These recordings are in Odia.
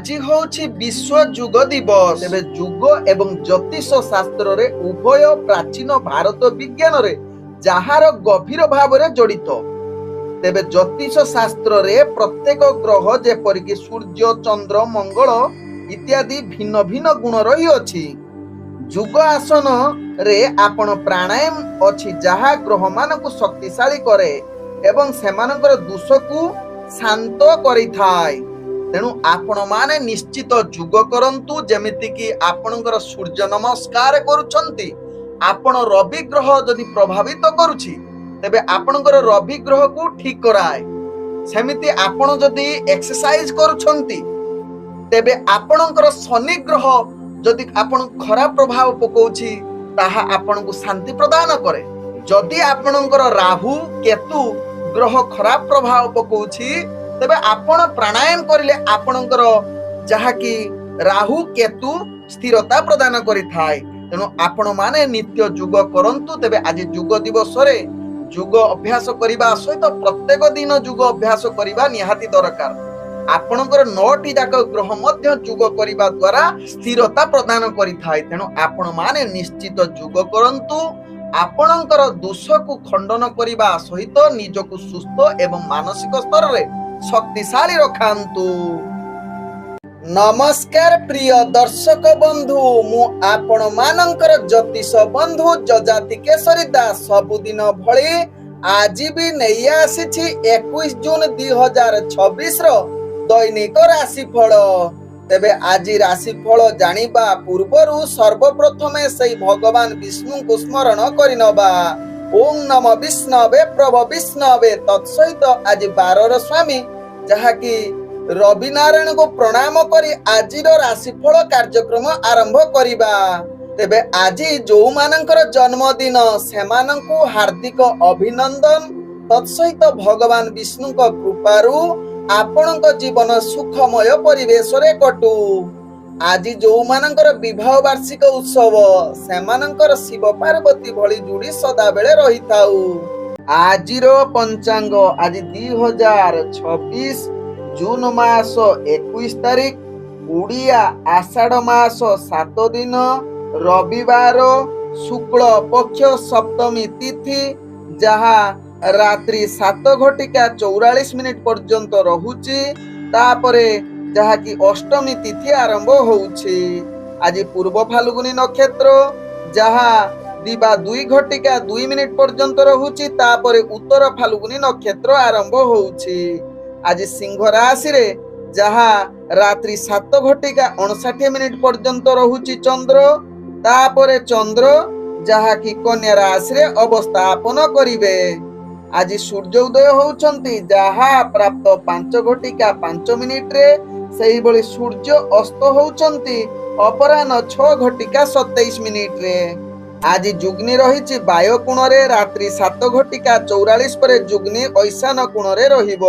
আজি হচ্ছে বিশ্ব যুগ দিবস। তবে যুগ এবং জ্যোতিষ শাস্ত্র রে উভয় প্রাচীন ভারত বিজ্ঞান রে যাহার গভীর ভাবে জড়িত। তেবে জ্যোতিষ শাস্ত্র রে প্রত্যেক গ্রহ যেপরিকি সূর্য চন্দ্র মঙ্গল ইত্যাদি ভিন্ন ভিন্ন গুণ রহিଅଛି। যুগ আসন রে আপন প্রাণায়াম ଅଛି ଯାହା ଗ୍ରହ ମାନଙ୍କୁ ଶକ୍ତିଶାଳୀ କରେ ଏବଂ ସେମାନଙ୍କର ଦୋଷକୁ ଶାନ୍ତ କରିଥାଏ। ତେଣୁ ଆପଣ ମାନେ ନିଶ୍ଚିତ ଯୋଗ କରନ୍ତୁ। ଯେମିତିକି ଆପଣଙ୍କର ସୂର୍ଯ୍ୟ ନମସ୍କାର କରୁଛନ୍ତି, ଆପଣ ରବି ଗ୍ରହ ଯଦି ପ୍ରଭାବିତ କରୁଛି ତେବେ ଆପଣଙ୍କର ରବି ଗ୍ରହକୁ ଠିକ କରାଏ। ସେମିତି ଆପଣ ଯଦି ଏକ୍ସରସାଇଜ କରୁଛନ୍ତି ତେବେ ଆପଣଙ୍କର ଶନି ଗ୍ରହ ଯଦି ଆପଣଙ୍କୁ ଖରାପ ପ୍ରଭାବ ପକାଉଛି ତାହା ଆପଣଙ୍କୁ ଶାନ୍ତି ପ୍ରଦାନ କରେ। ଯଦି ଆପଣଙ୍କର ରାହୁ କେତୁ ଗ୍ରହ ଖରାପ ପ୍ରଭାବ ପକାଉଛି ତେବେ ଆପଣ ପ୍ରାଣାୟାମ କରିଲେ ଆପଣଙ୍କର ଯାହାକି ରାହୁ କେତୁ ସ୍ଥିରତା ପ୍ରଦାନ କରିଥାଏ। ତେଣୁ ଆପଣ ମାନେ ନିତ୍ୟ ଯୋଗ କରନ୍ତୁ। ତେବେ ଆଜି ଯୋଗ ଦିବସରେ ଯୋଗ ଅଭ୍ୟାସ କରିବା ସହିତ ପ୍ରତ୍ୟେକ ଦିନ ଯୋଗ ଅଭ୍ୟାସ କରିବା ନିହାତି ଦରକାର। ଆପଣଙ୍କର 9ଟି ଯାକ ଗ୍ରହ ମଧ୍ୟ ଯୋଗ କରିବା ଦ୍ୱାରା ସ୍ଥିରତା ପ୍ରଦାନ କରିଥାଏ। ତେଣୁ ଆପଣ ମାନେ ନିଶ୍ଚିତ ଯୋଗ କରନ୍ତୁ। ଆପଣଙ୍କର ଦୋଷକୁ ଖଣ୍ଡନ କରିବା ସହିତ ନିଜକୁ ସୁସ୍ଥ ଏବଂ ମାନସିକ ସ୍ତରରେ ଶକ୍ତିଶାଳୀ ରଖାନ୍ତୁ। ନମସ୍କାର ପ୍ରିୟ ଦର୍ଶକ ବନ୍ଧୁ, ମୁଁ ଆପଣ ମାନଙ୍କର ଜ୍ୟୋତିଷ ବନ୍ଧୁ ଯଜାତି କେଶରୀ ଦାସ ସବୁଦିନ ଭଳି ଆଜି ବି ନେଇ ଆସିଛି 21 ଜୁନ 2026 ର ଦୈନିକ ରାଶିଫଳ। ତେବେ ଆଜି ରାଶିଫଳ ଜାଣିବା ପୂର୍ବରୁ ସର୍ବପ୍ରଥମେ ସେହି ଭଗବାନ ବିଷ୍ଣୁଙ୍କୁ ସ୍ମରଣ କରିନେବା। ଓಂ ନମ ବିଷ୍ଣବେ ପ୍ରଭ ବିଷ୍ଣବେ। ତତ୍ସହିତ ଆଜି ବାରର ସ୍ୱାମୀ ଯାହାକି ରବି ନାରାୟଣଙ୍କୁ ପ୍ରଣାମ କରି ଆଜିର ରାଶିଫଳ କାର୍ଯ୍ୟକ୍ରମ ଆରମ୍ଭ କରିବା। ତେବେ ଆଜି ଯୋଉମାନଙ୍କର ଜନ୍ମଦିନ ସେମାନଙ୍କୁ ହାର୍ଦ୍ଦିକ ଅଭିନନ୍ଦନ। ତତ୍ସହିତ ଭଗବାନ ବିଷ୍ଣୁଙ୍କ କୃପାରୁ ଆପଣଙ୍କ ଜୀବନ ସୁଖମୟ ପରିବେଶରେ କଟୁ। ଆଜି ଯୋଉମାନଙ୍କର ବିବାହ ବାର୍ଷିକ ଉତ୍ସବ ସେମାନଙ୍କର ଶିବ ପାର୍ବତୀ ଭଳି ଯୋଡ଼ି ସଦାବେଳେ ରହିଥାଉ। ଆଜିର ପଞ୍ଚାଙ୍ଗ ଆଜି 2026 ଜୁନ ମାସ 21 ତାରିଖ, ଓଡ଼ିଆ ଆଷାଢ଼ ମାସ 7 ଦିନ, ରବିବାର, ଶୁକ୍ଳ ପକ୍ଷ ସପ୍ତମୀ ତିଥି, ଯାହା ରାତ୍ରି 7:44 ପର୍ଯ୍ୟନ୍ତ ରହୁଛି। ତାପରେ ଯାହାକି ଅଷ୍ଟମୀ ତିଥି ଆରମ୍ଭ ହଉଛି। ଆଜି ପୂର୍ବ ଫାଲଗୁନି ନକ୍ଷତ୍ର ଯାହା ଦିବା 2:02 ପର୍ଯ୍ୟନ୍ତ ରହୁଛି। ତାପରେ ଉତ୍ତର ଫାଲଗୁନି ନକ୍ଷତ୍ର ଆରମ୍ଭ ହଉଛି। ଆଜି ସିଂହ ରାଶିରେ ଯାହା ରାତ୍ରି 7:59 ପର୍ଯ୍ୟନ୍ତ ରହୁଛି ଚନ୍ଦ୍ର। ତାପରେ ଚନ୍ଦ୍ର ଯାହାକି କନ୍ୟା ରାଶିରେ ଅବସ୍ଥାପନ କରିବେ। ଆଜି ସୂର୍ଯ୍ୟ ଉଦୟ ହଉଛନ୍ତି ଯାହା ପ୍ରାପ୍ତ 5:05 ସେହିଭଳି ସୂର୍ଯ୍ୟ ଅସ୍ତ ହଉଛନ୍ତି ଅପରାହ୍ନ 6:27 ଆଜି ଯୁଗ୍ନି ରହିଛି ବାୟୁ କୋଣରେ ରାତ୍ରି 7:44 ପରେ ଯୁଗ୍ନି ଐଶାନ କୋଣରେ ରହିବ।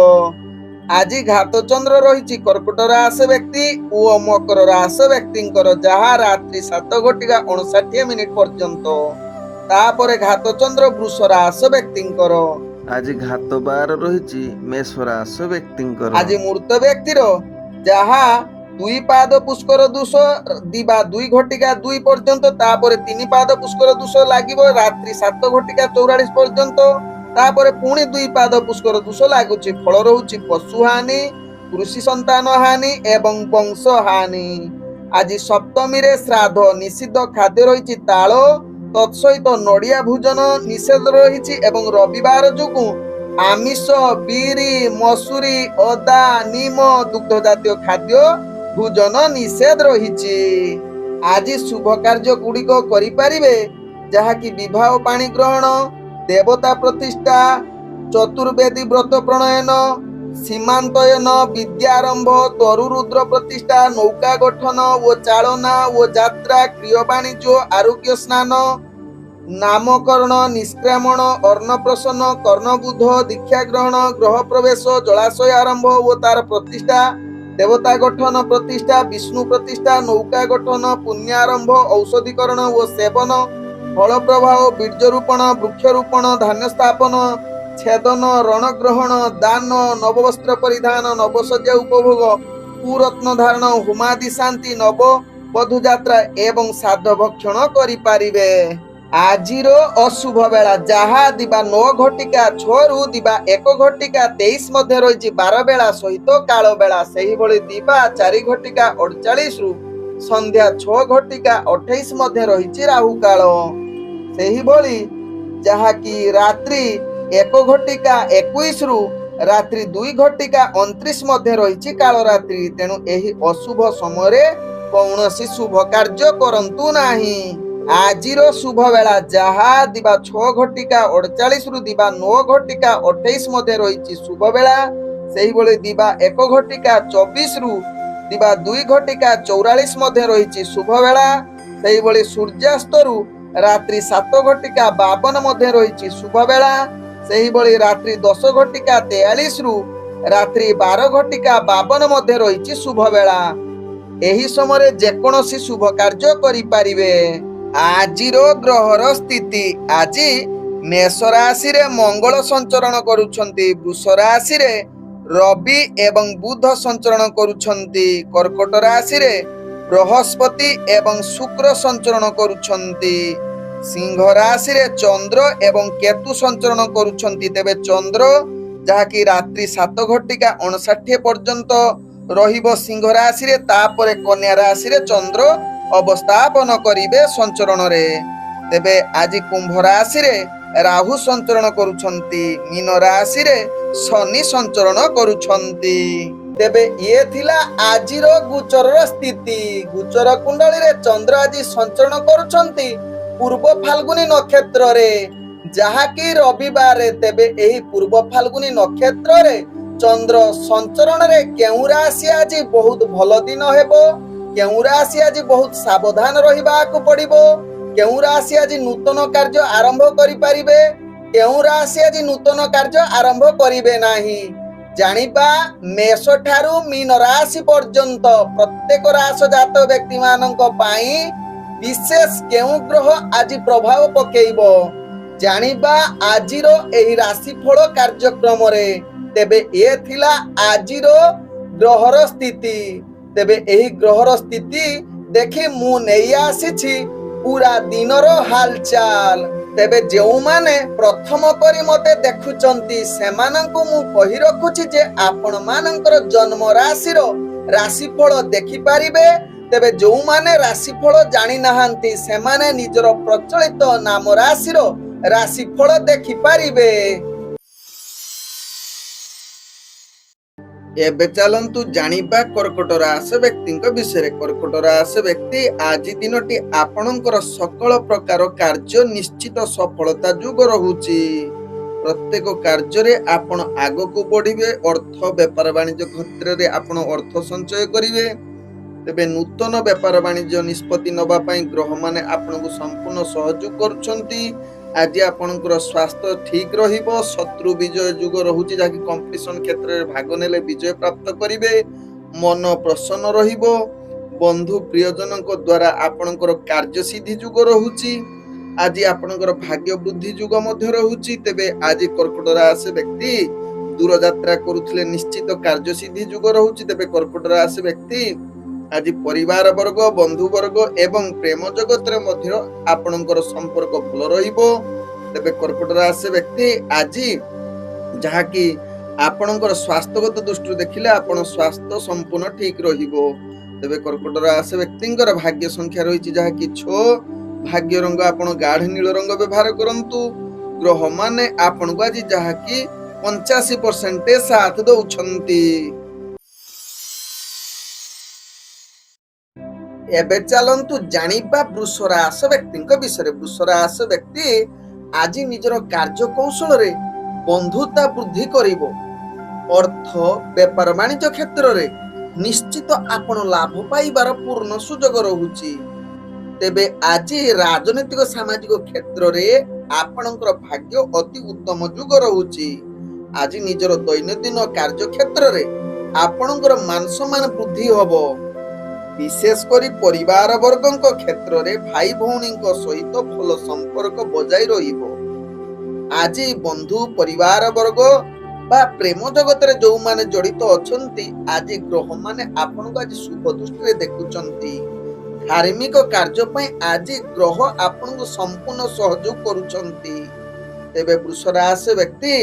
ଆଜି ଘାତ ଚନ୍ଦ୍ର ରହିଛି କର୍କଟ ରାଶି ବ୍ୟକ୍ତି ଓ ମକର ରାଶି ବ୍ୟକ୍ତିଙ୍କର ଯାହା ରାତ୍ରି 7:59 ପର୍ଯ୍ୟନ୍ତ। ତାପରେ ଘାତ ଚନ୍ଦ୍ର ବୃଷ ରାଶି ବ୍ୟକ୍ତିଙ୍କର। ଆଜି ଘାତ ବାର ରହିଛି ମେଷ ରାଶି ବ୍ୟକ୍ତିଙ୍କର। ଆଜି ମୃତ ବ୍ୟକ୍ତିର ଯାହା 2 ପାଦ ପୁଷ୍କର ଦୋଷ ଦିବା 2:02 ପର୍ଯ୍ୟନ୍ତ। ତାପରେ 3 ପାଦ ପୁଷ୍କର ଦୋଷ ଲାଗିବ ରାତ୍ରି 7:44 ପର୍ଯ୍ୟନ୍ତ। ତାପରେ ପୁଣି 2 ପାଦ ପୁଷ୍କର ଦୋଷ ଲାଗୁଛି। ଫଳ ରହୁଛି ପଶୁ ହାନି, କୃଷି ସନ୍ତାନ ହାନି ଏବଂ ବଂଶ ହାନି। ଆଜି ସପ୍ତମୀରେ ଶ୍ରାଦ୍ଧ ନିଷିଦ୍ଧ ଖାଦ୍ୟ ରହିଛି ତାଳ, ତତ୍ସହିତ ନଡ଼ିଆ ଭୋଜନ ନିଷେଧ ରହିଛି ଏବଂ ରବିବାର ଯୋଗୁଁ ଆମିଷ, ବିରି, ମସୁରୀ, ଅଦା, ନିମ, ଦୁଗ୍ଧ ଜାତୀୟ ଖାଦ୍ୟ ଭୋଜନ ନିଷେଧ ରହିଛି। ଆଜି ଶୁଭ କାର୍ଯ୍ୟ ଗୁଡ଼ିକ କରିପାରିବେ ଯାହାକି ବିବାହ ପାଣି ଗ୍ରହଣ, ଦେବତା ପ୍ରତିଷ୍ଠା, ଚତୁର୍ବେଦୀ ବ୍ରତ ପ୍ରଣୟନ, ସୀମାନ୍ତୟନ, ବିଦ୍ୟାରମ୍ଭ, ତରୁ ରୁଦ୍ର ପ୍ରତିଷ୍ଠା, ନୌକା ଗଠନ ଓ ଚାଳନା ଓ ଯାତ୍ରା, କ୍ରିୟ ବାଣିଜ୍ୟ, ଆରୋଗ୍ୟ ସ୍ନାନ, ନାମକରଣ, ନିଷ୍କ୍ରାମଣ, ଅନ୍ନପ୍ରସନ୍ନ, କର୍ଣ୍ଣବୁଧ, ଦୀକ୍ଷା ଗ୍ରହଣ, ଗ୍ରହ ପ୍ରବେଶ, ଜଳାଶୟ ଆରମ୍ଭ ଓ ତାର ପ୍ରତିଷ୍ଠା, ଦେବତା ଗଠନ ପ୍ରତିଷ୍ଠା, ବିଷ୍ଣୁ ପ୍ରତିଷ୍ଠା, ନୌକା ଗଠନ, ପୁଣ୍ୟାରମ୍ଭ, ଔଷଧୀକରଣ ଓ ସେବନ, ଫଳ ପ୍ରବାହ, ବୀର୍ଯ୍ୟରୋପଣ, ବୃକ୍ଷରୋପଣ, ଧାନ୍ୟ ସ୍ଥାପନ, ଛେଦନ, ରଣଗ୍ରହଣ, ଦାନ, ନବବସ୍ତ୍ର ପରିଧାନ, ନବଶଯ୍ୟା ଉପଭୋଗ, କୁରତ୍ନ ଧାରଣ, ହୁମାଦି ଶାନ୍ତି, ନବ ବଧୂ ଯାତ୍ରା ଏବଂ ସାଧ ଭକ୍ଷଣ କରିପାରିବେ। ଆଜିର ଅଶୁଭ ବେଳା ଯାହା ଦିବା 9 ଘଟିକା 6 ରୁ ଦିବା 1 ଘଟିକା 23 ମଧ୍ୟ ରହିଛି 12 ବେଳା ସହିତ କାଳ ବେଳା। ସେହିଭଳି ଦିବା 4 ଘଟିକା 48 ରୁ ସନ୍ଧ୍ୟା 6 ଘଟିକା 28 ମଧ୍ୟ ରହିଛି ରାହୁ କାଳ। ସେହିଭଳି ଯାହାକି ରାତ୍ରି 1 ଘଟିକା 21 ରୁ ରାତ୍ରି 2 ଘଟିକା 29 ମଧ୍ୟ ରହିଛି କାଳ ରାତ୍ରି। ତେଣୁ ଏହି ଅଶୁଭ ସମୟରେ କୌଣସି ଶୁଭ କାର୍ଯ୍ୟ କରନ୍ତୁ ନାହିଁ। ଆଜିର ଶୁଭ ବେଳା ଯାହା ଦିବା 6 ଘଟିକା 48 ରୁ ଦିବା 9 ଘଟିକା 28 ମଧ୍ୟ ରହିଛି ଶୁଭ ବେଳା। ସେହିଭଳି ଦିବା 1 ଘଟିକା 24 ରୁ ଦିବା 2 ଘଟିକା 44 ମଧ୍ୟ ରହିଛି ଶୁଭ ବେଳା। ସେହିଭଳି ସୂର୍ଯ୍ୟାସ୍ତରୁ ରାତ୍ରି 7 ଘଟିକା 52 ମଧ୍ୟ ରହିଛି ଶୁଭ ବେଳା। ସେହିଭଳି ରାତ୍ରି 10 ଘଟିକା 43 ରୁ ରାତ୍ରି 12 ଘଟିକା 52 ମଧ୍ୟ ରହିଛି ଶୁଭ ବେଳା। ଏହି ସମୟରେ ଯେକୌଣସି ଶୁଭ କାର୍ଯ୍ୟ କରିପାରିବେ। ଆଜିର ଗ୍ରହର ସ୍ଥିତି, ଆଜି ମେଷ ରାଶିରେ ମଙ୍ଗଳ ସଞ୍ଚରଣ କରୁଛନ୍ତି, ବୃଷ ରାଶିରେ ରବି ଏବଂ ବୁଧ ସଞ୍ଚରଣ କରୁଛନ୍ତି, କର୍କଟ ରାଶିରେ ବୃହସ୍ପତି ଏବଂ ଶୁକ୍ର ସଞ୍ଚରଣ କରୁଛନ୍ତି, ସିଂହ ରାଶିରେ ଚନ୍ଦ୍ର ଏବଂ କେତୁ ସଞ୍ଚରଣ କରୁଛନ୍ତି। ତେବେ ଚନ୍ଦ୍ର ଯାହାକି ରାତ୍ରି 7 ଘଟିକା 59 ପର୍ଯ୍ୟନ୍ତ ରହିବ ସିଂହ ରାଶିରେ, ତାପରେ କନ୍ୟା ରାଶିରେ ଚନ୍ଦ୍ର ଅବସ୍ଥାପନ କରିବେ ସଞ୍ଚରଣରେ। ତେବେ ଆଜି କୁମ୍ଭ ରାଶିରେ ରାହୁ ସଞ୍ଚରଣ କରୁଛନ୍ତି, ମୀନ ରାଶିରେ ଶନି ସଞ୍ଚରଣ କରୁଛନ୍ତି। ତେବେ ଇଏ ଥିଲା ଆଜିର ଗୋଚରର ସ୍ଥିତି। ଗୋଚର କୁଣ୍ଡଳୀରେ ଚନ୍ଦ୍ର ଆଜି ସଞ୍ଚରଣ କରୁଛନ୍ତି ପୂର୍ବ ଫାଲ୍ଗୁନୀ ନକ୍ଷତ୍ରରେ, ଯାହାକି ରବିବାରରେ। ତେବେ ଏହି ପୂର୍ବ ଫାଲ୍ଗୁନୀ ନକ୍ଷତ୍ରରେ ଚନ୍ଦ୍ର ସଞ୍ଚରଣରେ କେଉଁ ରାଶି ଆଜି ବହୁତ ଭଲ ଦିନ ହେବ, କେଉଁ ରାଶି ଆଜି ବହୁତ ସାବଧାନ ରହିବାକୁ ପଡିବ, କେଉଁ ରାଶି ଆଜି ନୂତନ କାର୍ଯ୍ୟ ଆରମ୍ଭ କରିପାରିବେ, କେଉଁ ରାଶି ଆଜି ନୂତନ କାର୍ଯ୍ୟ ଆରମ୍ଭ କରିବେ ନାହିଁ, ଜାଣିବା। ମେଷ ଠାରୁ ମୀନ ରାଶି ପର୍ଯ୍ୟନ୍ତ ପ୍ରତ୍ୟେକ ରାଶି ଜାତ ବ୍ୟକ୍ତି ମାନଙ୍କ ପାଇଁ ବିଶେଷ କେଉଁ ଗ୍ରହ ଆଜି ପ୍ରଭାବ ପକେଇବ, ଜାଣିବା ଆଜିର ଏହି ରାଶିଫଳ କାର୍ଯ୍ୟକ୍ରମରେ। ତେବେ ଏ ଥିଲା ଆଜିର ଗ୍ରହର ସ୍ଥିତି। ତେବେ ଏହି ଗ୍ରହର ସ୍ଥିତି ଦେଖି ମୁଁ ନେଇ ଆସିଛି ପୁରା ଦିନର ହାଲଚାଲ। ତେବେ ଯେଉଁମାନେ ପ୍ରଥମ କରି ମତେ ଦେଖୁଛନ୍ତି ସେମାନଙ୍କୁ ମୁଁ କହି ରଖୁଛି ଯେ ଆପଣ ମାନଙ୍କର ଜନ୍ମ ରାଶିର ରାଶିଫଳ ଦେଖିପାରିବେ। ତେବେ ଯେଉଁମାନେ ରାଶିଫଳ ଜାଣି ନାହାନ୍ତି ସେମାନେ ନିଜର ପ୍ରଚଳିତ ନାମ ରାଶିର ରାଶିଫଳ ଦେଖିପାରିବେ। ଏବେ ଚାଲନ୍ତୁ ଜାଣିବା କର୍କଟ ରାଶି ବ୍ୟକ୍ତିଙ୍କ ବିଷୟରେ। କର୍କଟ ରାଶି ବ୍ୟକ୍ତି, ଆଜି ଦିନଟି ଆପଣଙ୍କର ସକଳ ପ୍ରକାର କାର୍ଯ୍ୟ ନିଶ୍ଚିତ ସଫଳତା ଯୋଗ ରହୁଛି। ପ୍ରତ୍ୟେକ କାର୍ଯ୍ୟରେ ଆପଣ ଆଗକୁ ବଢିବେ। ଅର୍ଥ ବେପାର ବାଣିଜ୍ୟ କ୍ଷେତ୍ରରେ ଆପଣ ଅର୍ଥ ସଞ୍ଚୟ କରିବେ। ତେବେ ନୂତନ ବେପାର ବାଣିଜ୍ୟ ନିଷ୍ପତ୍ତି ନେବା ପାଇଁ ଗ୍ରହମାନେ ଆପଣଙ୍କୁ ସମ୍ପୂର୍ଣ୍ଣ ସହଯୋଗ କରୁଛନ୍ତି। ଆଜି ଆପଣଙ୍କର ସ୍ୱାସ୍ଥ୍ୟ ଠିକ ରହିବ। ଶତ୍ରୁ ବିଜୟ ଯୁଗ ରହୁଛି, ଯାହାକି କମ୍ପିଟିସନ କ୍ଷେତ୍ରରେ ଭାଗ ନେଲେ ବିଜୟ ପ୍ରାପ୍ତ କରିବେ। ମନ ପ୍ରସନ୍ନ ରହିବ। ବନ୍ଧୁ ପ୍ରିୟଜନଙ୍କ ଦ୍ୱାରା ଆପଣଙ୍କର କାର୍ଯ୍ୟସିଦ୍ଧି ଯୁଗ ରହୁଛି। ଆଜି ଆପଣଙ୍କର ଭାଗ୍ୟ ବୃଦ୍ଧି ଯୁଗ ମଧ୍ୟ ରହୁଛି। ତେବେ ଆଜି କର୍କଟ ରାଶି ବ୍ୟକ୍ତି ଦୂରଯାତ୍ରା କରୁଥିଲେ ନିଶ୍ଚିତ କାର୍ଯ୍ୟସିଦ୍ଧି ଯୁଗ ରହୁଛି। ତେବେ କର୍କଟ ରାଶି ବ୍ୟକ୍ତି ଆଜି ପରିବାର ବର୍ଗ, ବନ୍ଧୁ ବର୍ଗ ଏବଂ ପ୍ରେମ ଜଗତରେ ମଧ୍ୟ ଆପଣଙ୍କର ସମ୍ପର୍କ ଭଲ ରହିବ। ତେବେ କର୍କଟ ରାଶି ବ୍ୟକ୍ତି ଆଜି ଯାହାକି ଆପଣଙ୍କର ସ୍ୱାସ୍ଥ୍ୟଗତ ଦୃଷ୍ଟିରୁ ଦେଖିଲେ ଆପଣ ସ୍ୱାସ୍ଥ୍ୟ ସମ୍ପୂର୍ଣ୍ଣ ଠିକ ରହିବ। ତେବେ କର୍କଟ ରାଶି ବ୍ୟକ୍ତିଙ୍କର ଭାଗ୍ୟ ସଂଖ୍ୟା ରହିଛି ଯାହାକି 6। ଭାଗ୍ୟ ରଙ୍ଗ ଆପଣ ଗାଢ ନୀଳ ରଙ୍ଗ ବ୍ୟବହାର କରନ୍ତୁ। ଗ୍ରହମାନେ ଆପଣଙ୍କୁ ଆଜି ଯାହାକି 85% ସାଥ ଦଉଛନ୍ତି। ଏବେ ଚାଲନ୍ତୁ ଜାଣିବା ବୃଷ ରାଶି ବ୍ୟକ୍ତିଙ୍କ ବିଷୟରେ। ବୃଷ ରାଶି ବ୍ୟକ୍ତି ଆଜି ନିଜର କାର୍ଯ୍ୟ କୌଶଳରେ ବନ୍ଧୁତା ବୃଦ୍ଧି କରିବ। ଅର୍ଥ ବେପାର ବାଣିଜ୍ୟ କ୍ଷେତ୍ରରେ ନିଶ୍ଚିତ ଆପଣ ଲାଭ ପାଇବାର ପୂର୍ଣ୍ଣ ସୁଯୋଗ ରହୁଛି। ତେବେ ଆଜି ରାଜନୈତିକ ସାମାଜିକ କ୍ଷେତ୍ରରେ ଆପଣଙ୍କର ଭାଗ୍ୟ ଅତି ଉତ୍ତମ ଯୁଗ ରହୁଛି। ଆଜି ନିଜର ଦୈନନ୍ଦିନ କାର୍ଯ୍ୟ କ୍ଷେତ୍ରରେ ଆପଣଙ୍କର ମାନ ସମ୍ମାନ ବୃଦ୍ଧି ହବ। ବିଶେଷ କରି ପରିବାର ବର୍ଗଙ୍କ କ୍ଷେତ୍ରରେ ଭାଇ ଭଉଣୀଙ୍କ ସହିତ ଭଲ ସମ୍ପର୍କ ବଜାୟ ରହିବ। ଆଜି ବନ୍ଧୁ ପରିବାର ବର୍ଗ ବା ପ୍ରେମ ଜଗତରେ ଯୋଉମାନେ ଜଡିତ ଅଛନ୍ତି ଆଜି ଗ୍ରହ ମାନେ ଆପଣଙ୍କୁ ଆଜି ଶୁଭ ଦୃଷ୍ଟିରେ ଦେଖୁଛନ୍ତି। ଧାର୍ମିକ କାର୍ଯ୍ୟ ପାଇଁ ଆଜି ଗ୍ରହ ଆପଣଙ୍କୁ ସମ୍ପୂର୍ଣ୍ଣ ସହଯୋଗ କରୁଛନ୍ତି। ତେବେ ବୃଷ ରାଶି ବ୍ୟକ୍ତି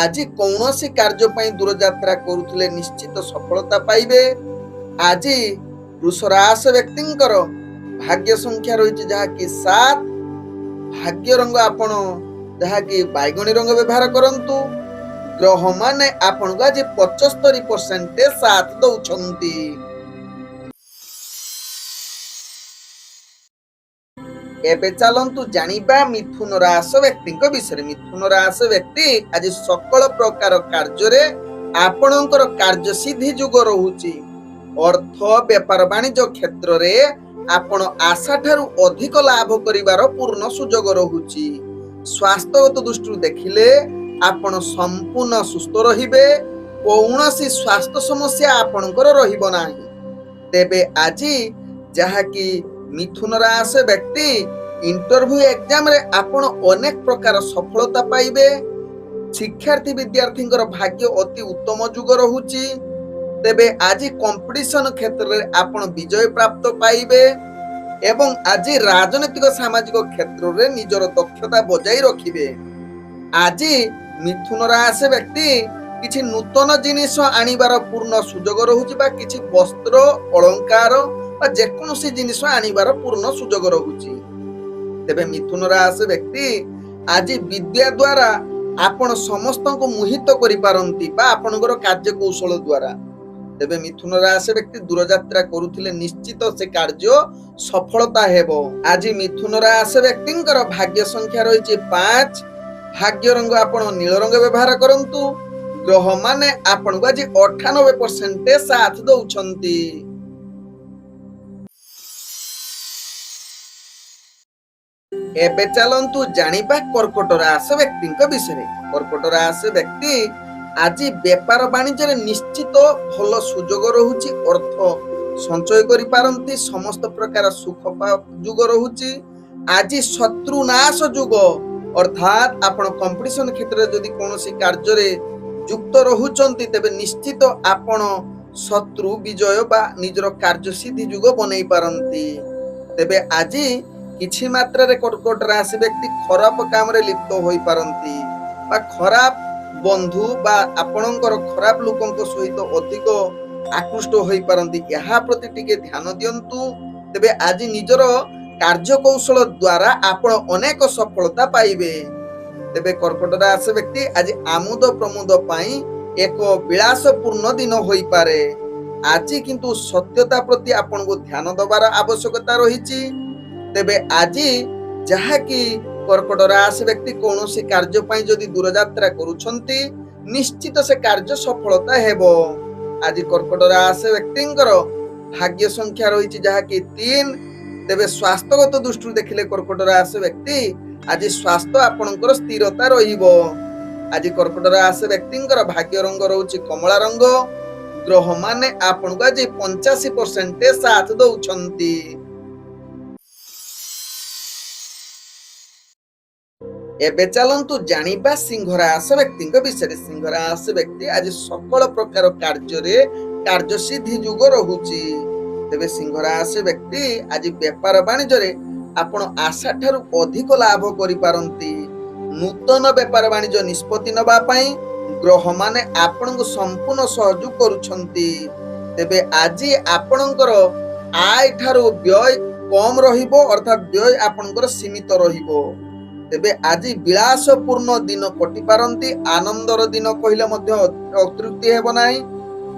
ଆଜି କୌଣସି କାର୍ଯ୍ୟ ପାଇଁ ଦୂରଯାତ୍ରା କରୁଥିଲେ ନିଶ୍ଚିତ ସଫଳତା ପାଇବେ। ଆଜି ବୃଷ ରାଶି ବ୍ୟକ୍ତିଙ୍କର ଭାଗ୍ୟ ସଂଖ୍ୟା ରହିଛି ଯାହାକି 7। ଭାଗ୍ୟ ରଙ୍ଗ ଆପଣ ଯାହାକି ବାଇଗଣୀ ରଙ୍ଗ ବ୍ୟବହାର କରନ୍ତୁ। ଗ୍ରହ ମାନେ ଆପଣଙ୍କୁ ଆଜି 75% ସାଥ ଦଉଛନ୍ତି। ଏବେ ଚାଲନ୍ତୁ ଜାଣିବା ମିଥୁନ ରାଶି ବ୍ୟକ୍ତିଙ୍କ ବିଷୟରେ। ମିଥୁନ ରାଶି ବ୍ୟକ୍ତି ଆଜି ସକଳ ପ୍ରକାର କାର୍ଯ୍ୟରେ ଆପଣଙ୍କର କାର୍ଯ୍ୟ ସିଦ୍ଧି ଯୁଗ ରହୁଛି। ଅର୍ଥ ବେପାର ବାଣିଜ୍ୟ କ୍ଷେତ୍ରରେ ଆପଣ ଆଶା ଠାରୁ ଅଧିକ ଲାଭ କରିବାର ପୂର୍ଣ୍ଣ ସୁଯୋଗ ରହୁଛି। ସ୍ୱାସ୍ଥ୍ୟଗତ ଦୃଷ୍ଟିରୁ ଦେଖିଲେ ଆପଣ ସମ୍ପୂର୍ଣ୍ଣ ସୁସ୍ଥ ରହିବେ। କୌଣସି ସ୍ୱାସ୍ଥ୍ୟ ସମସ୍ୟା ଆପଣଙ୍କର ରହିବ ନାହିଁ। ତେବେ ଆଜି ଯାହାକି ମିଥୁନ ରାଶି ବ୍ୟକ୍ତି ଇଣ୍ଟରଭ୍ୟୁ ଏକ୍ଜାମରେ ଆପଣ ଅନେକ ପ୍ରକାର ସଫଳତା ପାଇବେ। ଶିକ୍ଷାର୍ଥୀ ବିଦ୍ୟାର୍ଥୀଙ୍କର ଭାଗ୍ୟ ଅତି ଉତ୍ତମ ଯୁଗ ରହୁଛି। ତେବେ ଆଜି କମ୍ପିଟିସନ କ୍ଷେତ୍ରରେ ଆପଣ ବିଜୟ ପ୍ରାପ୍ତ ପାଇବେ ଏବଂ ଆଜି ରାଜନୈତିକ ସାମାଜିକ କ୍ଷେତ୍ରରେ ନିଜର ଦକ୍ଷତା ବଜାଇ ରଖିବେ। ଆଜି ମିଥୁନ ରାଶି ବ୍ୟକ୍ତି କିଛି ନୂତନ ଜିନିଷ ଆଣିବାର ପୂର୍ଣ୍ଣ ସୁଯୋଗ ରହୁଛି ବା କିଛି ବସ୍ତ୍ର ଅଳଙ୍କାର ବା ଯେକୌଣସି ଜିନିଷ ଆଣିବାର ପୂର୍ଣ୍ଣ ସୁଯୋଗ ରହୁଛି। ତେବେ ମିଥୁନ ରାଶି ବ୍ୟକ୍ତି ଆଜି ବିଦ୍ୟା ଦ୍ୱାରା ଆପଣ ସମସ୍ତଙ୍କୁ ମୋହିତ କରିପାରନ୍ତି ବା ଆପଣଙ୍କର କାର୍ଯ୍ୟକୌଶଳ ଦ୍ୱାରା। ତେବେ ମିଥୁନ ରାଶି ବ୍ୟକ୍ତି ଦୂରଯାତ୍ରା କରୁଥିଲେ ନିଶ୍ଚିତ ସେ କାର୍ଯ୍ୟ ସଫଳତା ହେବ। ଆଜି ମିଥୁନ ରାଶି ବ୍ୟକ୍ତିଙ୍କର ଭାଗ୍ୟ ସଂଖ୍ୟା ରହିଛି 5। ଭାଗ୍ୟ ରଙ୍ଗ ଆପଣ ନୀଳ ରଙ୍ଗ ବ୍ୟବହାର କରନ୍ତୁ। ଗ୍ରହ ମାନେ ଆପଣଙ୍କୁ ଆଜି 98% ସାଥ ଦଉଛନ୍ତି। ଏବେ ଚାଲନ୍ତୁ ଜାଣିବା କର୍କଟ ରାଶି ବ୍ୟକ୍ତିଙ୍କ ବିଷୟରେ। କର୍କଟ ରାଶି ବ୍ୟକ୍ତି ଆଜି ବେପାର ବାଣିଜ୍ୟରେ ନିଶ୍ଚିତ ଭଲ ସୁଯୋଗ ରହୁଛି। ଅର୍ଥ ସଞ୍ଚୟ କରିପାରନ୍ତି। ସମସ୍ତ ପ୍ରକାର ସୁଖ ଯୁଗ ରହୁଛି। ଆଜି ଶତ୍ରୁ ନାଶ ଯୁଗ ଅର୍ଥାତ୍ ଆପଣ କମ୍ପିଟିସନ କ୍ଷେତ୍ରରେ ଯଦି କୌଣସି କାର୍ଯ୍ୟରେ ଯୁକ୍ତ ରହୁଛନ୍ତି ତେବେ ନିଶ୍ଚିତ ଆପଣ ଶତ୍ରୁ ବିଜୟ ବା ନିଜର କାର୍ଯ୍ୟ ସିଦ୍ଧି ଯୁଗ ବନେଇ ପାରନ୍ତି। ତେବେ ଆଜି କିଛି ମାତ୍ରାରେ କର୍କଟ ରାଶି ବ୍ୟକ୍ତି ଖରାପ କାମରେ ଲିପ୍ତ ହୋଇପାରନ୍ତି ବା ଖରାପ ବନ୍ଧୁ ବା ଆପଣଙ୍କର ଖରାପ ଲୋକଙ୍କ ସହିତ ଅଧିକ ଆକୃଷ୍ଟ ହୋଇପାରନ୍ତି। ଏହା ପ୍ରତି ଟିକେ ଧ୍ୟାନ ଦିଅନ୍ତୁ। ତେବେ ଆଜି ନିଜର କାର୍ଯ୍ୟକୌଶଳ ଦ୍ୱାରା ଆପଣ ଅନେକ ସଫଳତା ପାଇବେ। ତେବେ କର୍କଟ ରାଶି ବ୍ୟକ୍ତି ଆଜି ଆମୋଦ ପ୍ରମୋଦ ପାଇଁ ଏକ ବିଳାସପୂର୍ଣ୍ଣ ଦିନ ହୋଇପାରେ। ଆଜି କିନ୍ତୁ ସତ୍ୟତା ପ୍ରତି ଆପଣଙ୍କୁ ଧ୍ୟାନ ଦେବାର ଆବଶ୍ୟକତା ରହିଛି। ତେବେ ଆଜି ଯାହାକି କର୍କଟ ରାଶି ବ୍ୟକ୍ତି କୌଣସି କାର୍ଯ୍ୟ ପାଇଁ ଯଦି ଦୂରଯାତ୍ରା କରୁଛନ୍ତି ନିଶ୍ଚିତ ସେ କାର୍ଯ୍ୟ ସଫଳତା ହେବ। ଆଜି କର୍କଟ ରାଶି ବ୍ୟକ୍ତିଙ୍କର ଭାଗ୍ୟ ସଂଖ୍ୟା ରହିଛି ଯାହାକି 3। ତେବେ ସ୍ୱାସ୍ଥ୍ୟଗତ ଦୃଷ୍ଟିରୁ ଦେଖିଲେ କର୍କଟ ରାଶି ବ୍ୟକ୍ତି ଆଜି ସ୍ୱାସ୍ଥ୍ୟ ଆପଣଙ୍କର ସ୍ଥିରତା ରହିବ। ଆଜି କର୍କଟ ରାଶି ବ୍ୟକ୍ତିଙ୍କର ଭାଗ୍ୟ ରଙ୍ଗ ରହୁଛି କମଳା ରଙ୍ଗ। ଗ୍ରହ ମାନେ ଆପଣଙ୍କୁ ଆଜି 85% ସାଥ ଦଉଛନ୍ତି। ଏବେ ଚାଲନ୍ତୁ ଜାଣିବା ସିଂହ ରାଶି ବ୍ୟକ୍ତିଙ୍କ ବିଷୟରେ। ସିଂହ ରାଶି ବ୍ୟକ୍ତି ଆଜି ସକଳ ପ୍ରକାର କାର୍ଯ୍ୟରେ କାର୍ଯ୍ୟ ସିଦ୍ଧି ଯୁଗ ରହୁଛି। ତେବେ ସିଂହ ରାଶି ବ୍ୟକ୍ତି ଆଜି ବେପାର ବାଣିଜ୍ୟରେ ଆପଣ ଆଶା ଠାରୁ ଅଧିକ ଲାଭ କରିପାରନ୍ତି। ନୂତନ ବେପାର ବାଣିଜ୍ୟ ନିଷ୍ପତ୍ତି ନେବା ପାଇଁ ଗ୍ରହ ମାନେ ଆପଣଙ୍କୁ ସମ୍ପୂର୍ଣ୍ଣ ସହଯୋଗ କରୁଛନ୍ତି। ତେବେ ଆଜି ଆପଣଙ୍କର ଆୟ ଠାରୁ ବ୍ୟୟ କମ ରହିବ ଅର୍ଥାତ୍ ବ୍ୟୟ ଆପଣଙ୍କର ସୀମିତ ରହିବ। ତେବେ ଆଜି ବିଳାସପୂର୍ଣ୍ଣ ଦିନ କଟିପାରନ୍ତି। ଆନନ୍ଦର ଦିନ କହିଲେ ମଧ୍ୟ ଅତ୍ୟୁକ୍ତି ହେବ ନାହିଁ।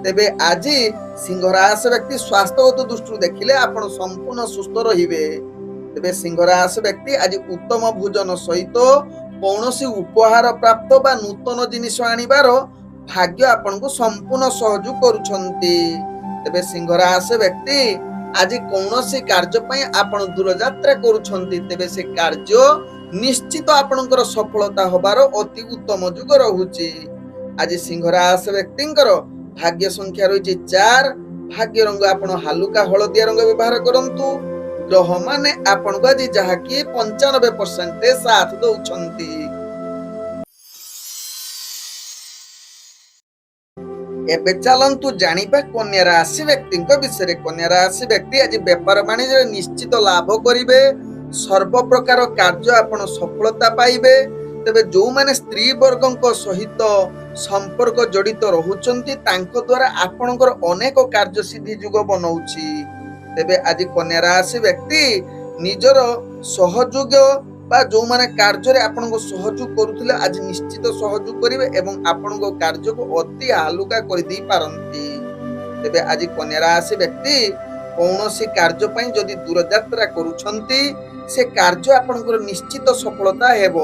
ତେବେ ଆଜି ସିଂହ ରାଶି ବ୍ୟକ୍ତି ସ୍ୱାସ୍ଥ୍ୟଗତ ଦୃଷ୍ଟିରୁ ଦେଖିଲେ ଆପଣ ସମ୍ପୂର୍ଣ୍ଣ ସୁସ୍ଥ ରହିବେ। ତେବେ ସିଂହ ରାଶି ବ୍ୟକ୍ତି ଆଜି ଉତ୍ତମ ଭୋଜନ ସହିତ କୌଣସି ଉପହାର ପ୍ରାପ୍ତ ବା ନୂତନ ଜିନିଷ ଆଣିବାର ଭାଗ୍ୟ ଆପଣଙ୍କୁ ସମ୍ପୂର୍ଣ୍ଣ ସହଯୋଗ କରୁଛନ୍ତି। ତେବେ ସିଂହ ରାଶି ବ୍ୟକ୍ତି ଆଜି କୌଣସି କାର୍ଯ୍ୟ ପାଇଁ ଆପଣ ଦୂରଯାତ୍ରା କରୁଛନ୍ତି ତେବେ ସେ କାର୍ଯ୍ୟ ନିଶ୍ଚିତ ଆପଣଙ୍କର ସଫଳତା ହବାର ଅତି ଉତ୍ତମ ଯୁଗ ରହୁଛି। ଆଜି ସିଂହ ରାଶି ବ୍ୟକ୍ତିଙ୍କର ଭାଗ୍ୟ ସଂଖ୍ୟା ରହିଛି 4। ଭାଗ୍ୟ ରଙ୍ଗ ଆପଣ ହାଲୁକା ହଳଦିଆ ରଙ୍ଗ ବ୍ୟବହାର କରନ୍ତୁ। ଗ୍ରହ ମାନେ ଆପଣଙ୍କୁ ଆଜି ଯାହାକି 95% ସାଥ ଦଉଛନ୍ତି। ଏବେ ଚାଲନ୍ତୁ ଜାଣିବା କନ୍ୟା ରାଶି ବ୍ୟକ୍ତିଙ୍କ ବିଷୟରେ। କନ୍ୟା ରାଶି ବ୍ୟକ୍ତି ଆଜି ବେପାର ବାଣିଜ୍ୟରେ ନିଶ୍ଚିତ ଲାଭ କରିବେ। ସର୍ବ ପ୍ରକାର କାର୍ଯ୍ୟ ଆପଣ ସଫଳତା ପାଇବେ। ତେବେ ଯୋଉମାନେ ସ୍ତ୍ରୀ ବର୍ଗଙ୍କ ସହିତ ସମ୍ପର୍କ ଜଡିତ ରହୁଛନ୍ତି ତାଙ୍କ ଦ୍ୱାରା ଆପଣଙ୍କର ଅନେକ କାର୍ଯ୍ୟ ସିଦ୍ଧି ଯୋଗ ବନଉଛି। ତେବେ ଆଜି କନ୍ୟା ରାଶି ବ୍ୟକ୍ତି ନିଜର ସହଯୋଗ ବା ଯୋଉମାନେ କାର୍ଯ୍ୟରେ ଆପଣଙ୍କୁ ସହଯୋଗ କରୁଥିଲେ ଆଜି ନିଶ୍ଚିତ ସହଯୋଗ କରିବେ ଏବଂ ଆପଣଙ୍କ କାର୍ଯ୍ୟକୁ ଅତି ହାଲୁକା କରିଦେଇ ପାରନ୍ତି। ତେବେ ଆଜି କନ୍ୟା ରାଶି ବ୍ୟକ୍ତି କୌଣସି କାର୍ଯ୍ୟ ପାଇଁ ଯଦି ଦୂରଯାତ୍ରା କରୁଛନ୍ତି ସେ କାର୍ଯ୍ୟ ଆପଣଙ୍କର ନିଶ୍ଚିତ ସଫଳତା ହେବ।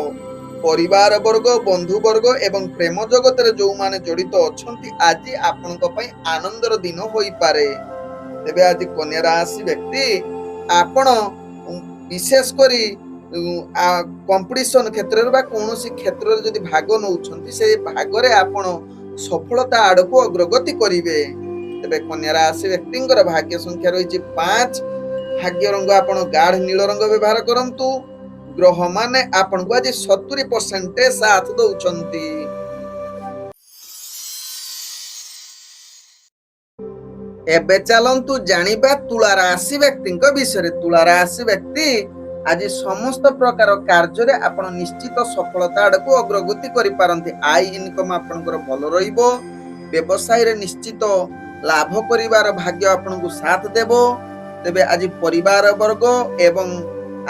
ପରିବାର ବର୍ଗ, ବନ୍ଧୁ ବର୍ଗ ଏବଂ ପ୍ରେମ ଜଗତରେ ଯୋଉମାନେ ଜଡିତ ଅଛନ୍ତି ଆଜି ଆପଣଙ୍କ ପାଇଁ ଆନନ୍ଦର ଦିନ ହୋଇପାରେ। ତେବେ ଆଜି କନ୍ୟା ରାଶି ବ୍ୟକ୍ତି ଆପଣ ବିଶେଷ କରି କମ୍ପିଟିସନ କ୍ଷେତ୍ରରେ ବା କୌଣସି କ୍ଷେତ୍ରରେ ଯଦି ଭାଗ ନେଉଛନ୍ତି ସେ ଭାଗରେ ଆପଣ ସଫଳତା ଆଡକୁ ଅଗ୍ରଗତି କରିବେ। ତେବେ କନ୍ୟା ରାଶି ବ୍ୟକ୍ତିଙ୍କର ଭାଗ୍ୟ ସଂଖ୍ୟା ରହିଛି 5। ଭାଗ୍ୟ ରଙ୍ଗ ଆପଣ ଗାଢ ନୀଳ ରଙ୍ଗ ବ୍ୟବହାର କରନ୍ତୁ। ଗ୍ରହ ମାନେ ଆପଣଙ୍କୁ ଆଜି 70% ସାଥ ଦଉଛନ୍ତି। ଏବେ ଚାଲନ୍ତୁ ଜାଣିବା ତୁଳା ରାଶି ବ୍ୟକ୍ତିଙ୍କ ବିଷୟରେ। ତୁଳା ରାଶି ବ୍ୟକ୍ତି ଆଜି ସମସ୍ତ ପ୍ରକାର କାର୍ଯ୍ୟରେ ଆପଣ ନିଶ୍ଚିତ ସଫଳତା ଆଡକୁ ଅଗ୍ରଗତି କରିପାରନ୍ତି। ଆୟ ଇନକମ ଆପଣଙ୍କର ଭଲ ରହିବ। ବ୍ୟବସାୟରେ ନିଶ୍ଚିତ ଲାଭ କରିବାର ଭାଗ୍ୟ ଆପଣଙ୍କୁ ସାଥ ଦେବ। ତେବେ ଆଜି ପରିବାର ବର୍ଗ ଏବଂ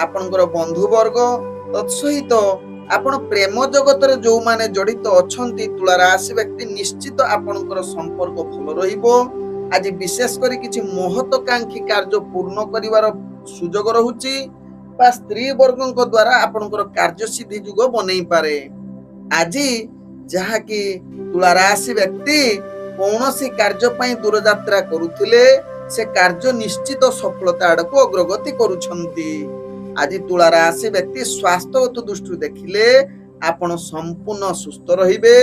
ଆପଣଙ୍କର ବନ୍ଧୁ ବର୍ଗ ତତ୍ସହିତ ଆପଣ ପ୍ରେମ ଜଗତରେ ଯୋଉମାନେ ଜଡିତ ଅଛନ୍ତି ତୁଳା ରାଶି ବ୍ୟକ୍ତି ନିଶ୍ଚିତ ଆପଣଙ୍କର ସମ୍ପର୍କ ଭଲ ରହିବ। ଆଜି ବିଶେଷ କରି କିଛି ମହତ୍ୱାକାଂକ୍ଷୀ କାର୍ଯ୍ୟ ପୂର୍ଣ୍ଣ କରିବାର ସୁଯୋଗ ରହୁଛି ବା ସ୍ତ୍ରୀ ବର୍ଗଙ୍କ ଦ୍ୱାରା ଆପଣଙ୍କର କାର୍ଯ୍ୟ ସିଦ୍ଧି ଯୋଗ ବନେଇ ପାରେ। ଆଜି ଯାହାକି ତୁଳା ରାଶି ବ୍ୟକ୍ତି କୌଣସି କାର୍ଯ୍ୟ ପାଇଁ ଦୂରଯାତ୍ରା କରୁଥିଲେ ସେ କାର୍ଯ୍ୟ ନିଶ୍ଚିତ ସଫଳତା ଆଡକୁ ଅଗ୍ରଗତି କରୁଛନ୍ତି। ଆଜି ତୁଳା ରାଶି ବ୍ୟକ୍ତି ସ୍ୱାସ୍ଥ୍ୟଗତ ଦୃଷ୍ଟିରୁ ଦେଖିଲେ ଆପଣ ସମ୍ପୂର୍ଣ୍ଣ ସୁସ୍ଥ ରହିବେ।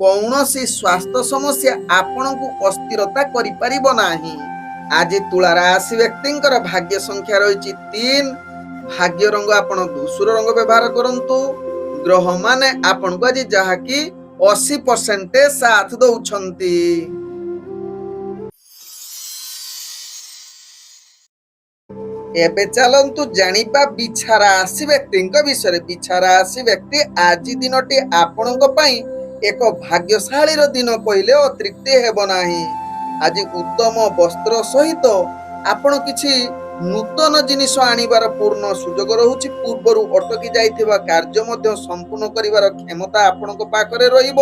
କୌଣସି ସ୍ୱାସ୍ଥ୍ୟ ସମସ୍ୟା ଆପଣଙ୍କୁ ଅସ୍ଥିରତା କରିପାରିବ ନାହିଁ। ଆଜି ତୁଳା ରାଶି ବ୍ୟକ୍ତିଙ୍କର ଭାଗ୍ୟ ସଂଖ୍ୟା ରହିଛି 3। ଭାଗ୍ୟ ରଙ୍ଗ ଆପଣ ଧୂସର ରଙ୍ଗ ବ୍ୟବହାର କରନ୍ତୁ। ଗ୍ରହ ମାନେ ଆପଣଙ୍କୁ ଆଜି ଯାହାକି 80% ସାଥ ଦଉଛନ୍ତି। ଏବେ ଚାଲନ୍ତୁ ଜାଣିବା ବିଛା ରାଶି ବ୍ୟକ୍ତିଙ୍କ ବିଷୟରେ। ବିଛା ରାଶି ବ୍ୟକ୍ତି ଆଜି ଦିନଟି ଆପଣଙ୍କ ପାଇଁ ଏକ ଭାଗ୍ୟଶାଳୀର ଦିନ କହିଲେ ଅତ୍ୟୁକ୍ତି ହେବ ନାହିଁ। ଆଜି ଉତ୍ତମ ବସ୍ତ୍ର ସହିତ ଆପଣ କିଛି ନୂତନ ଜିନିଷ ଆଣିବାର ପୂର୍ଣ୍ଣ ସୁଯୋଗ ରହୁଛି। ପୂର୍ବରୁ ଅଟକି ଯାଇଥିବା କାର୍ଯ୍ୟ ମଧ୍ୟ ସମ୍ପୂର୍ଣ୍ଣ କରିବାର କ୍ଷମତା ଆପଣଙ୍କ ପାଖରେ ରହିବ।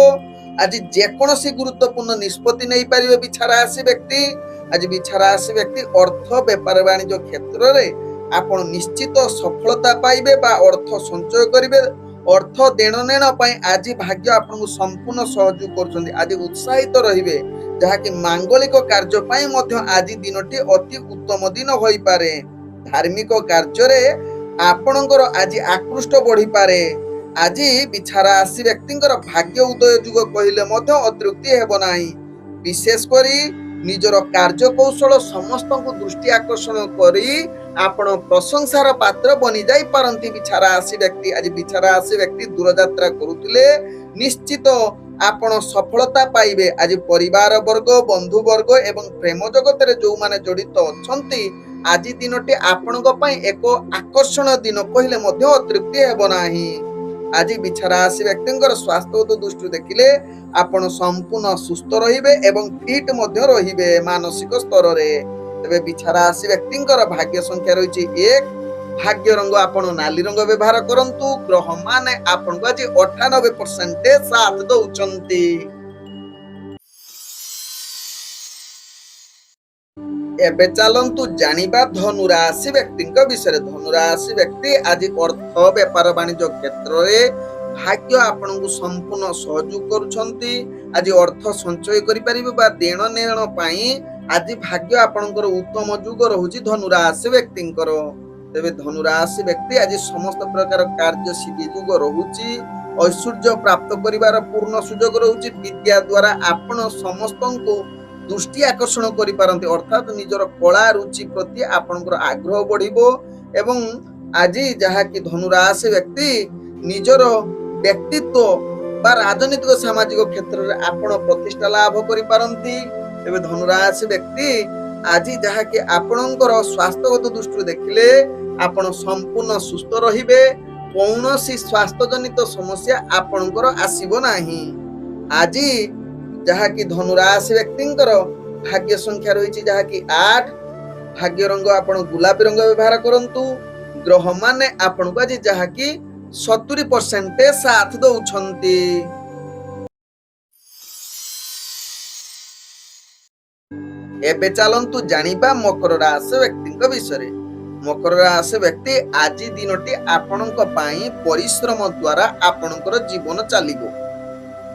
ଆଜି ଯେକୌଣସି ଗୁରୁତ୍ୱପୂର୍ଣ୍ଣ ନିଷ୍ପତ୍ତି ନେଇପାରିବେ ବିଛା ରାଶି ବ୍ୟକ୍ତି। ଆଜି ବିଛା ରାଶି ବ୍ୟକ୍ତି ଅର୍ଥ ବେପାର ବାଣିଜ୍ୟ କ୍ଷେତ୍ରରେ ଆପଣ ନିଶ୍ଚିତ ସଫଳତା ପାଇବେ ବା ଅର୍ଥ ସଞ୍ଚୟ କରିବେ। ଅର୍ଥ ଦେଣ ନେଣ ପାଇଁ ଆଜି ଭାଗ୍ୟ ଆପଣଙ୍କୁ ସମ୍ପୂର୍ଣ୍ଣ ସହଯୋଗ କରୁଛନ୍ତି। ଆଜି ଉତ୍ସାହିତ ରହିବେ ଯାହାକି ମାଙ୍ଗଳିକ କାର୍ଯ୍ୟ ପାଇଁ ମଧ୍ୟ ଆଜି ଦିନଟି ଅତି ଉତ୍ତମ ଦିନ ହୋଇପାରେ। ଧାର୍ମିକ କାର୍ଯ୍ୟରେ ଆପଣଙ୍କର ଆଜି ଆକୃଷ୍ଟ ବଢିପାରେ। ଆଜି ବିଛା ରାଶି ବ୍ୟକ୍ତିଙ୍କର ଭାଗ୍ୟ ଉଦୟ ଯୁଗ କହିଲେ ମଧ୍ୟ ଅତ୍ୟୁକ୍ତି ହେବ ନାହିଁ। ବିଶେଷ କରି ନିଜର କାର୍ଯ୍ୟ କୌଶଳ ସମସ୍ତଙ୍କୁ ଦୃଷ୍ଟି ଆକର୍ଷଣ କରି ଆପଣ ପ୍ରଶଂସାର ପାତ୍ର ବନି ଯାଇ ପାରନ୍ତି ବିଛା ରାଶି ବ୍ୟକ୍ତି। ଆଜି ବିଛା ରାଶି ବ୍ୟକ୍ତି ଦୂରଯାତ୍ରା କରୁଥିଲେ ନିଶ୍ଚିତ ଆପଣ ସଫଳତା ପାଇବେ। ଆଜି ପରିବାର ବର୍ଗ, ବନ୍ଧୁ ବର୍ଗ ଏବଂ ପ୍ରେମ ଜଗତରେ ଯୋଉମାନେ ଜଡିତ ଅଛନ୍ତି ଆଜି ଦିନଟି ଆପଣଙ୍କ ପାଇଁ ଏକ ଆକର୍ଷଣୀୟ ଦିନ କହିଲେ ମଧ୍ୟ ଅତ୍ୟୁକ୍ତି ହେବ ନାହିଁ। ଆଜି ବିଛା ରାଶି ବ୍ୟକ୍ତିଙ୍କର ସ୍ୱାସ୍ଥ୍ୟଗତ ଦୃଷ୍ଟିରୁ ଦେଖିଲେ ଆପଣ ସମ୍ପୂର୍ଣ୍ଣ ସୁସ୍ଥ ରହିବେ ଏବଂ ଫିଟ୍ ମଧ୍ୟ ରହିବେ ମାନସିକ ସ୍ତରରେ। ତେବେ ବିଛା ରାଶି ବ୍ୟକ୍ତିଙ୍କର ଭାଗ୍ୟ ସଂଖ୍ୟା ରହିଛି 1। ଭାଗ୍ୟ ରଙ୍ଗ ଆପଣ ନାଲି ରଙ୍ଗ ବ୍ୟବହାର କରନ୍ତୁ। ଗ୍ରହ ମାନେ ଆପଣଙ୍କୁ ଆଜି 98% ସାଥ ଦଉଛନ୍ତି। ଏବେ ଚାଲନ୍ତୁ ଜାଣିବା ଧନୁ ରାଶି ବ୍ୟକ୍ତିଙ୍କ ବିଷୟରେ। ଧନୁ ରାଶି ବ୍ୟକ୍ତି ଆଜି ଅର୍ଥ ବେପାର ବାଣିଜ୍ୟ କ୍ଷେତ୍ରରେ ଭାଗ୍ୟ ଆପଣଙ୍କୁ ସମ୍ପୂର୍ଣ୍ଣ ସହଯୋଗ କରୁଛନ୍ତି। ଆଜି ଅର୍ଥ ସଞ୍ଚୟ କରିପାରିବେ ବା ଦେଣ ନେଣ ପାଇଁ ଆଜି ଭାଗ୍ୟ ଆପଣଙ୍କର ଉତ୍ତମ ଯୁଗ ରହୁଛି ଧନୁ ରାଶି ବ୍ୟକ୍ତିଙ୍କର। ତେବେ ଧନୁ ରାଶି ବ୍ୟକ୍ତି ଆଜି ସମସ୍ତ ପ୍ରକାର କାର୍ଯ୍ୟ ସିଦ୍ଧି ଯୁଗ ରହୁଛି। ଐଶ୍ୱର୍ଯ୍ୟ ପ୍ରାପ୍ତ କରିବାର ପୂର୍ଣ୍ଣ ସୁଯୋଗ ରହୁଛି। ବିଦ୍ୟା ଦ୍ୱାରା ଆପଣ ସମସ୍ତଙ୍କୁ ଦୃଷ୍ଟି ଆକର୍ଷଣ କରିପାରନ୍ତି ଅର୍ଥାତ୍ ନିଜର କଳା ରୁଚି ପ୍ରତି ଆପଣଙ୍କର ଆଗ୍ରହ ବଢିବ ଏବଂ ଆଜି ଯାହାକି ଧନୁ ରାଶି ବ୍ୟକ୍ତି ନିଜର ବ୍ୟକ୍ତିତ୍ୱ ବା ରାଜନୈତିକ ସାମାଜିକ କ୍ଷେତ୍ରରେ ଆପଣ ପ୍ରତିଷ୍ଠା ଲାଭ କରିପାରନ୍ତି। ତେବେ ଧନୁରାଶି ବ୍ୟକ୍ତି ଆଜି ଯାହାକି ଆପଣଙ୍କର ସ୍ୱାସ୍ଥ୍ୟଗତ ଦୃଷ୍ଟିରୁ ଦେଖିଲେ ଆପଣ ସମ୍ପୂର୍ଣ୍ଣ ସୁସ୍ଥ ରହିବେ। କୌଣସି ସ୍ୱାସ୍ଥ୍ୟଜନିତ ସମସ୍ୟା ଆପଣଙ୍କର ଆସିବ ନାହିଁ। ଆଜି ଯାହାକି ଧନୁରାଶି ବ୍ୟକ୍ତିଙ୍କର ଭାଗ୍ୟ ସଂଖ୍ୟା ରହିଛି ଯାହାକି 8। ଭାଗ୍ୟ ରଙ୍ଗ ଆପଣ ଗୋଲାପୀ ରଙ୍ଗ ବ୍ୟବହାର କରନ୍ତୁ। ଗ୍ରହ ମାନେ ଆପଣଙ୍କୁ ଆଜି ଯାହାକି 70% ସାଥ ଦଉଛନ୍ତି। ଏବେ ଚାଲନ୍ତୁ ଜାଣିବା ମକର ରାଶି ବ୍ୟକ୍ତିଙ୍କ ବିଷୟରେ। ମକର ରାଶି ବ୍ୟକ୍ତି ଆଜି ଦିନଟି ଆପଣଙ୍କ ପାଇଁ ପରିଶ୍ରମ ଦ୍ୱାରା ଆପଣଙ୍କର ଜୀବନ ଚାଲିବ।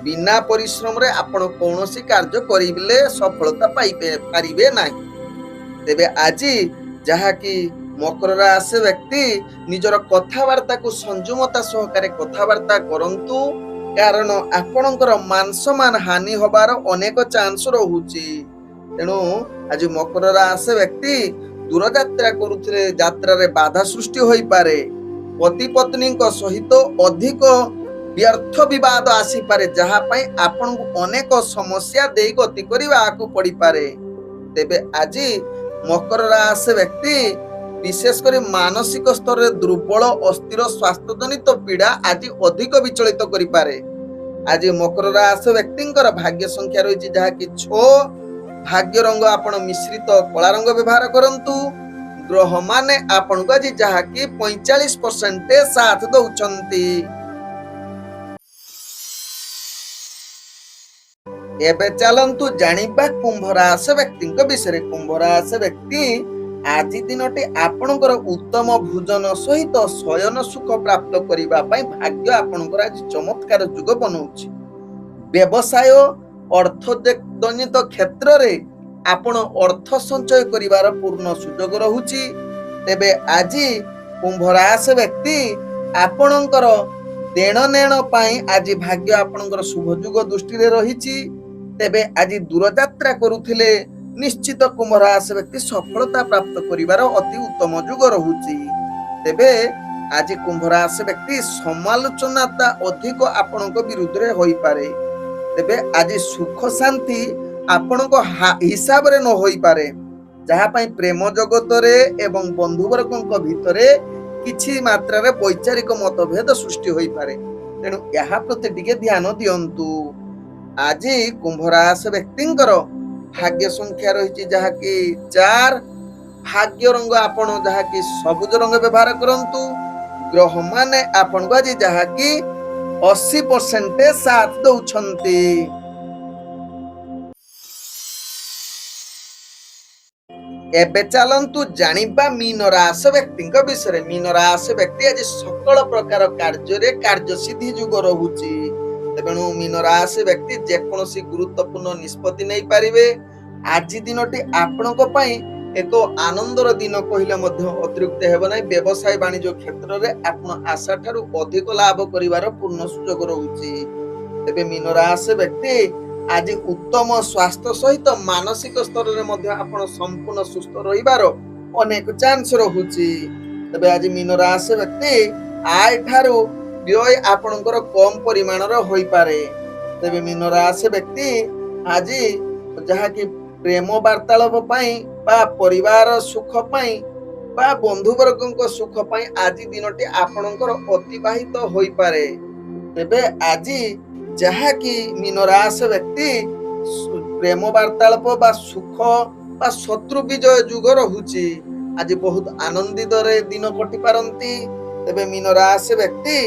ବିନା ପରିଶ୍ରମରେ ଆପଣ କୌଣସି କାର୍ଯ୍ୟ କରିଲେ ସଫଳତା ପାଇପାରିବେ ନାହିଁ। ତେବେ ଆଜି ଯାହାକି ମକର ରାଶି ବ୍ୟକ୍ତି ନିଜର କଥାବାର୍ତ୍ତାକୁ ସଂଯମତା ସହକାରେ କଥାବାର୍ତ୍ତା କରନ୍ତୁ, କାରଣ ଆପଣଙ୍କର ମାନ ସମ୍ମାନ ହାନି ହବାର ଅନେକ ଚାନ୍ସ ରହୁଛି। ତେଣୁ ଆଜି ମକର ରାଶି ବ୍ୟକ୍ତି ଦୂରଯାତ୍ରା କରୁଥିଲେ ଯାତ୍ରାରେ ବାଧା ସୃଷ୍ଟି ହୋଇପାରେ। ପତି ପତ୍ନୀଙ୍କ ସହିତ ଅଧିକ ବ୍ୟର୍ଥ ବିବାଦ ଆସିପାରେ, ଯାହା ପାଇଁ ଆପଣଙ୍କୁ ଅନେକ ସମସ୍ୟା ଦେଇ ଗତି କରିବାକୁ ପଡିପାରେ। ତେବେ ଆଜି ମକର ରାଶି ବ୍ୟକ୍ତି ବିଶେଷ କରି ମାନସିକ ସ୍ତରରେ ଦୁର୍ବଳ ଅସ୍ଥିର ସ୍ୱାସ୍ଥ୍ୟଜନିତ ପୀଡା ଆଜି ଅଧିକ ବିଚଳିତ କରିପାରେ। ଆଜି ମକର ରାଶି ବ୍ୟକ୍ତିଙ୍କର ଭାଗ୍ୟ ସଂଖ୍ୟା ରହିଛି ଯାହାକି 6। ଭାଗ୍ୟ ରଙ୍ଗ ଆପଣ ମିଶ୍ରିତ କଳା ରଙ୍ଗ ବ୍ୟବହାର କରନ୍ତୁ। ଗ୍ରହ ମାନେ ଆପଣଙ୍କୁ ଆଜି ଯାହାକି 45% ସାଥ ଦଉଛନ୍ତି। ଏବେ ଚାଲନ୍ତୁ ଜାଣିବା କୁମ୍ଭ ରାଶି ବ୍ୟକ୍ତିଙ୍କ ବିଷୟରେ। କୁମ୍ଭ ରାଶି ବ୍ୟକ୍ତି ଆଜି ଦିନଟି ଆପଣଙ୍କର ଉତ୍ତମ ଭୋଜନ ସହିତ ଶୟନ ସୁଖ ପ୍ରାପ୍ତ କରିବା ପାଇଁ ଭାଗ୍ୟ ଆପଣଙ୍କର ଆଜି ଚମତ୍କାର ଯୁଗ ବନଉଛି। ବ୍ୟବସାୟ ଅର୍ଥଜନିତ କ୍ଷେତ୍ରରେ ଆପଣ ଅର୍ଥ ସଞ୍ଚୟ କରିବାର ପୂର୍ଣ୍ଣ ସୁଯୋଗ ରହୁଛି। ତେବେ ଆଜି କୁମ୍ଭ ରାଶି ବ୍ୟକ୍ତି ଆପଣଙ୍କର ଦେଣ ନେଣ ପାଇଁ ଆଜି ଭାଗ୍ୟ ଆପଣଙ୍କର ଶୁଭ ଯୁଗ ଦୃଷ୍ଟିରେ ରହିଛି। ତେବେ ଆଜି ଦୂରଯାତ୍ରା କରୁଥିଲେ ନିଶ୍ଚିତ କୁମ୍ଭ ରାଶି ବ୍ୟକ୍ତି ସଫଳତା ପ୍ରାପ୍ତ କରିବାର ଅତି ଉତ୍ତମ ଯୁଗ ରହୁଛି। ତେବେ ଆଜି କୁମ୍ଭ ରାଶି ବ୍ୟକ୍ତି ସମାଲୋଚନା ଅଧିକ ଆପଣଙ୍କ ବିରୁଦ୍ଧରେ ହୋଇପାରେ। ତେବେ ଆଜି ସୁଖ ଶାନ୍ତି ଆପଣଙ୍କ ହିସାବରେ ନ ହୋଇପାରେ, ଯାହା ପାଇଁ ପ୍ରେମ ଜଗତରେ ଏବଂ ବନ୍ଧୁବର୍ଗଙ୍କ ଭିତରେ କିଛି ମାତ୍ରାରେ ବୈଚାରିକ ମତଭେଦ ସୃଷ୍ଟି ହୋଇପାରେ। ତେଣୁ ଏହା ପ୍ରତି ଟିକେ ଧ୍ୟାନ ଦିଅନ୍ତୁ। ଆଜି କୁମ୍ଭ ରାଶି ବ୍ୟକ୍ତିଙ୍କର ଭାଗ୍ୟ ସଂଖ୍ୟା ରହିଛି ଯାହାକି 4। ଭାଗ୍ୟ ରଙ୍ଗ ଆପଣ ଯାହାକି ସବୁଜ ରଙ୍ଗ ବ୍ୟବହାର କରନ୍ତୁ। ଗ୍ରହ ମାନେ ଆପଣଙ୍କୁ ଆଜି ଯାହାକି 80% ସାଥ ଦଉଛନ୍ତି। ଏବେ ଚାଲନ୍ତୁ ଜାଣିବା ମୀନ ରାଶି ବ୍ୟକ୍ତିଙ୍କ ବିଷୟରେ। ମୀନ ରାଶି ବ୍ୟକ୍ତି ଆଜି ସକଳ ପ୍ରକାର କାର୍ଯ୍ୟରେ କାର୍ଯ୍ୟସିଦ୍ଧି ଯୁଗ ରହୁଛି। ତେଣୁ ମୀନ ରାଶି ବ୍ୟକ୍ତି ଯେକୌଣସି ଗୁରୁତ୍ୱପୂର୍ଣ୍ଣ ନିଷ୍ପତ୍ତି ନେଇପାରିବେ। ଆଜି ଦିନଟି ଆପଣଙ୍କ ପାଇଁ ଏକ ଆନନ୍ଦର ଦିନ କହିଲେ ମଧ୍ୟ ଅତ୍ୟୁକ୍ତି ହେବ ନାହିଁ। ବ୍ୟବସାୟ ବାଣିଜ୍ୟ କ୍ଷେତ୍ରରେ ଆପଣ ଆଶା ଠାରୁ ଅଧିକ ଲାଭ କରିବାର ପୂର୍ଣ୍ଣ ସୁଯୋଗ ରହୁଛି। ତେବେ ମୀନ ରାଶି ବ୍ୟକ୍ତି ଆଜି ଉତ୍ତମ ସ୍ୱାସ୍ଥ୍ୟ ସହିତ ମାନସିକ ସ୍ତରରେ ମଧ୍ୟ ଆପଣ ସମ୍ପୂର୍ଣ୍ଣ ସୁସ୍ଥ ରହିବାର ଅନେକ ଚାନ୍ସ ରହୁଛି। ତେବେ ଆଜି ମୀନ ରାଶି ବ୍ୟକ୍ତି ଆୟ ଠାରୁ ବ୍ୟୟ ଆପଣଙ୍କର କମ ପରିମାଣର ହୋଇପାରେ। ତେବେ ମୀନ ରାଶି ବ୍ୟକ୍ତି ଆଜି ଯାହାକି ପ୍ରେମ ବାର୍ତ୍ତାଳାପ ପାଇଁ ବା ପରିବାର ସୁଖ ପାଇଁ ବା ବନ୍ଧୁବର୍ଗଙ୍କ ସୁଖ ପାଇଁ ଆଜି ଦିନଟି ଆପଣଙ୍କର ଅତିବାହିତ ହୋଇପାରେ। ତେବେ ଆଜି ଯାହାକି ମୀନ ରାଶି ବ୍ୟକ୍ତି ପ୍ରେମ ବାର୍ତ୍ତାଳାପ ବା ସୁଖ ବା ଶତ୍ରୁ ବିଜୟ ଯୁଗ ରହୁଛି। ଆଜି ବହୁତ ଆନନ୍ଦିତରେ ଦିନ କଟି ପାରନ୍ତି। ତେବେ ମୀନ ରାଶି ବ୍ୟକ୍ତି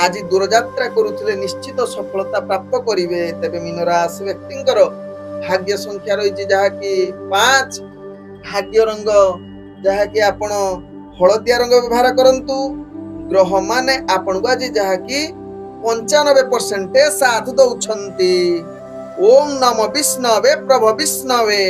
ଆଜି ଦୂରଯାତ୍ରା କରୁଥିଲେ ନିଶ୍ଚିତ ସଫଳତା ପ୍ରାପ୍ତ କରିବେ। ତେବେ ମୀନ ରାଶି ବ୍ୟକ୍ତିଙ୍କର ଭାଗ୍ୟ ସଂଖ୍ୟା ରହିଛି ଯାହାକି 5। ଭାଗ୍ୟ ରଙ୍ଗ ଯାହାକି ଆପଣ ହଳଦିଆ ରଙ୍ଗ ବ୍ୟବହାର କରନ୍ତୁ। ଗ୍ରହ ମାନେ ଆପଣଙ୍କୁ ଆଜି ଯାହାକି 95% ସାଥ ଦଉଛନ୍ତି। ଓಂ ନମୋ ବିଷ୍ଣବେ ପ୍ରଭ ବିଷ୍ଣବେ।